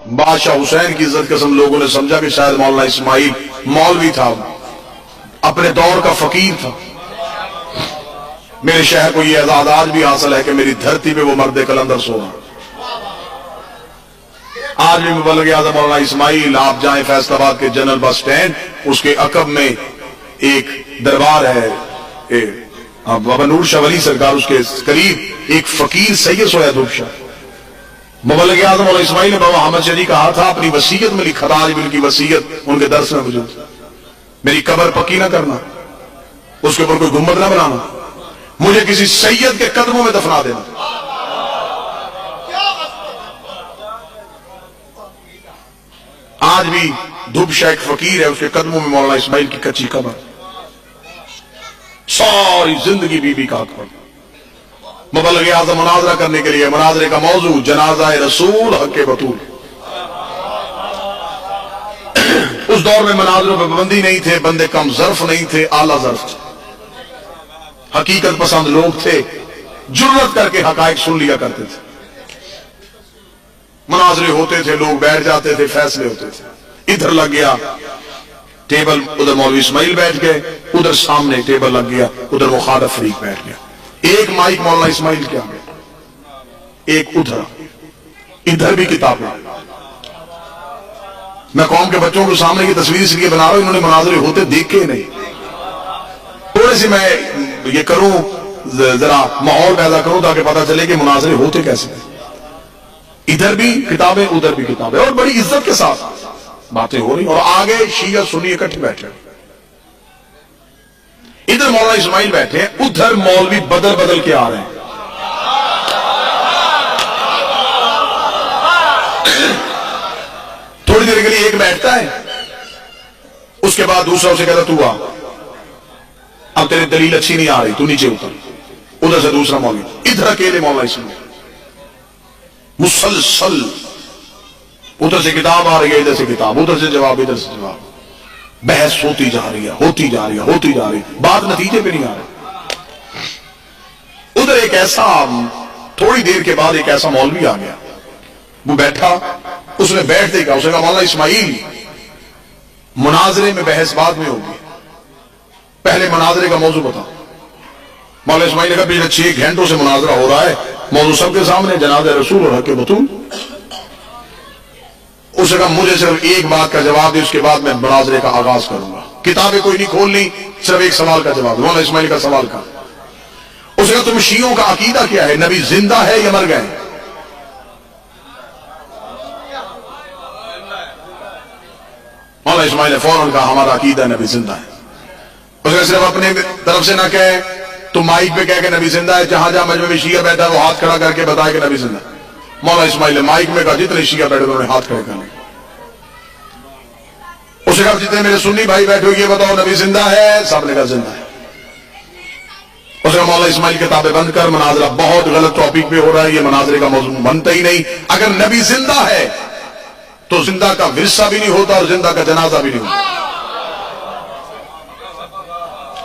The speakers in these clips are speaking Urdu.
بادشاہ حسین کی عزت قسم لوگوں نے سمجھا کہ شاید مولانا اسماعیل مولوی تھا، اپنے دور کا فقیر تھا۔ میرے شہر کو یہ اعزاز آج بھی حاصل ہے کہ میری دھرتی پہ وہ مرد قلندر سو رہا۔ آج بھی مبلغ اعظم مولانا اسماعیل، آپ جائیں فیصل آباد کے جنرل بس سٹینڈ، اس کے عقب میں ایک دربار ہے، بابا نور شاہ ولی سرکار، اس کے قریب ایک فقیر سید سویا دھوپ شاہ۔ مبلغ اعظم مولانا اسماعیل نے بابا حامد شاہ جی کہا تھا، اپنی وصیت میں لکھا تھا، آج بھی ان کی وصیت ان کے درس میں موجود، میری قبر پکی نہ کرنا، اس کے اوپر کوئی گنبد نہ بنانا، مجھے کسی سید کے قدموں میں دفنا دینا۔ آج بھی دھوپ شاہ ایک فقیر ہے، اس کے قدموں میں مولانا اسماعیل کی کچی قبر، ساری زندگی بی بی کا حق پر۔ مبلغ اعظم مناظرہ کرنے کے لیے، مناظرے کا موضوع جنازہ رسول حق بطول۔ اس دور میں مناظروں پہ پابندی نہیں تھے، بندے کم ظرف نہیں تھے، اعلیٰ ظرف تھے، حقیقت پسند لوگ تھے، جرأت کر کے حقائق سن لیا کرتے تھے۔ مناظرے ہوتے تھے، لوگ بیٹھ جاتے تھے، فیصلے ہوتے تھے۔ ادھر لگ گیا ٹیبل، ادھر مولوی اسماعیل بیٹھ گئے، ادھر سامنے ٹیبل لگ گیا، ادھر مخالف فریق بیٹھ گیا۔ ایک مائک مولانا اسماعیل کے آگے، ایک ادھر، ادھر بھی کتابیں۔ میں قوم کے بچوں کو سامنے کی تصویر اس لیے بنا رہا ہوں، انہوں نے مناظرے ہوتے دیکھے نہیں۔ تھوڑے سی میں یہ کروں، ذرا ماحول پیدا کروں تاکہ پتہ چلے کہ مناظرے ہوتے کیسے ہیں۔ ادھر بھی کتابیں، ادھر بھی کتابیں، اور بڑی عزت کے ساتھ باتیں ہو رہی، اور آگے شیعہ سنی اکٹھے بیٹھے۔ ادھر مولانا اسماعیل بیٹھے ہیں، ادھر مولوی بدل بدل کے آ رہے ہیں۔ تھوڑی دیر کے لیے ایک بیٹھتا ہے، اس کے بعد دوسرا اسے کہتا تو آ، اب تیری دلیل اچھی نہیں آ رہی، تو نیچے اتر۔ ادھر سے دوسرا مولوی، ادھر اکیلے مولانا اسماعیل، مسلسل ادھر سے کتاب آ رہی ہے، ادھر سے کتاب، ادھر سے جواب، ادھر سے جواب، بحث ہوتی جا رہی ہے، ہوتی جا رہی ہے، ہوتی جا رہی ہے، بات نتیجے پہ نہیں آ رہی۔ ادھر ایک ایسا، تھوڑی دیر کے بعد ایک ایسا مولوی آ گیا، وہ بیٹھا، اس نے بیٹھتے کہا، اس نے کہا مولانا اسماعیل، مناظرے میں بحث بعد میں ہوگی، پہلے مناظرے کا موضوع بتا۔ مولانا اسماعیل نے کہا پچھلے 6 گھنٹوں سے مناظرہ ہو رہا ہے، موضوع سب کے سامنے، جنازہ رسول اور حق بطول۔ اس نے کہا مجھے صرف ایک بات کا جواب دے، اس کے بعد میں مناظرے کا آغاز کروں گا، کتابیں کوئی نہیں کھولنی، صرف ایک سوال کا جواب۔ مولانا اسماعیل کا سوال کا، اس نے کہا تم شیعوں کا عقیدہ کیا ہے، نبی زندہ ہے یا مر گئے؟ مولانا اسماعیل نے فوراً کہا ہمارا عقیدہ نبی زندہ ہے۔ اس نے صرف اپنے طرف سے نہ کہے، تم مائک پہ کہہ کہ نبی زندہ ہے، جہاں جہاں مجمع میں شیعہ بیٹھا ہے وہ ہاتھ کھڑا کر کے بتائے کہ نبی زندہ ہے۔ مولانا اسماعیل نے مائک میں کہا جتنے شیعہ بیٹھے انہوں نے ہاتھ کھڑے کرنے۔ اس نے کہا جتنے میرے سنی بھائی بیٹھے یہ بتاؤ نبی زندہ ہے، سب نے کہا زندہ ہے۔ اس نے کہا مولانا اسماعیل کتابیں بند کر، مناظرہ بہت غلط ٹاپک پہ ہو رہا ہے، یہ مناظرے کا موضوع بنتا ہی نہیں، اگر نبی زندہ ہے تو زندہ کا ورثہ بھی نہیں ہوتا اور زندہ کا جنازہ بھی نہیں ہوتا۔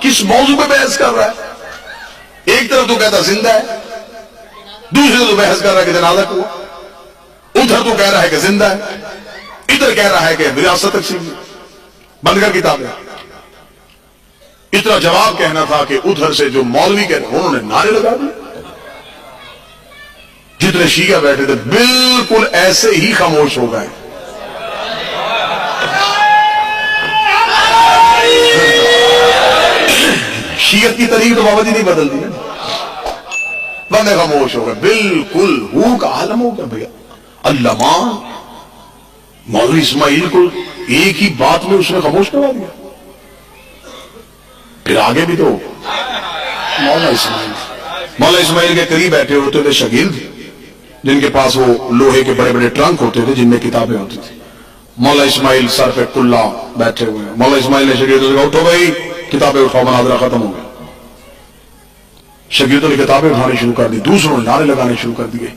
کس موضوع پہ بحث کر رہا ہے؟ ایک طرف تو کہتا زندہ ہے، دوسری تو بحث کر رہا ہے کہ جنازہ کو، ادھر تو کہہ رہا ہے کہ زندہ ہے، ادھر کہہ رہا ہے کہ وراثت تقسیم۔ بند کر کتابیں۔ اتنا جواب کہنا تھا کہ ادھر سے جو مولوی کہتے انہوں نے نعرے لگا دیے، جتنے شیعہ بیٹھے تھے بالکل ایسے ہی خاموش ہو گئے۔ شیعت کی تاریخ تو بابا جی نہیں بدل دی، بندے خاموش ہو گئے، بالکل ہو کا عالم ہو گیا۔ بھیا علامہ مولوی اسماعیل کو ایک ہی بات میں اس نے خاموش کروا دیا۔ پھر آگے بھی تو مولانا اسماعیل کے قریب بیٹھے ہوتے تھے شاگرد، جن کے پاس وہ لوہے کے بڑے بڑے ٹرنک ہوتے تھے جن میں کتابیں ہوتی تھی۔ مولانا اسماعیل سر پہ کلا بیٹھے ہوئے ہیں۔ مولانا اسماعیل نے شاگردوں سے کہا اٹھو بھائی کتابیں اٹھاؤ، مناظرہ ختم ہو گیا۔ شاگردوں نے کتابیں اٹھانی شروع کر دی، دوسروں نے نعرے لگانے شروع کر دیے۔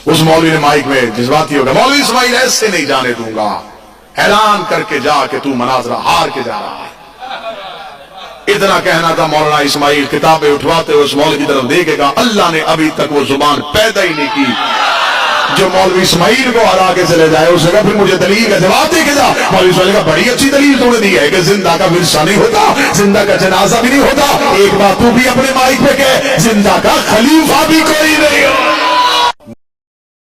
اس مولوی نے مائک میں جذباتی ہو گیا، مولوی اسماعیل ایسے نہیں جانے دوں گا، اعلان کر کے جا کہ تو مناظرہ ہار کے جا رہا ہے۔ اتنا کہنا تھا، مولانا اسماعیل کتابیں اٹھواتے ہوئے اس مولوی کی طرف دیکھے گا، اللہ نے ابھی تک وہ زبان پیدا ہی نہیں کی جو مولوی اسماعیل کو ہرا کے چلے جائے اس جگہ پھر مجھے دلیل کا جواب دے کے جا. مولوی اسماعیل کا بڑی اچھی دلیل تو نے دی ہے کہ زندہ کا ورثہ نہیں ہوتا, زندہ کا جنازہ بھی نہیں ہوتا. ایک بات تو بھی اپنے مائک پہ کہ زندہ کا خلیفہ بھی کوئی نہیں ہو.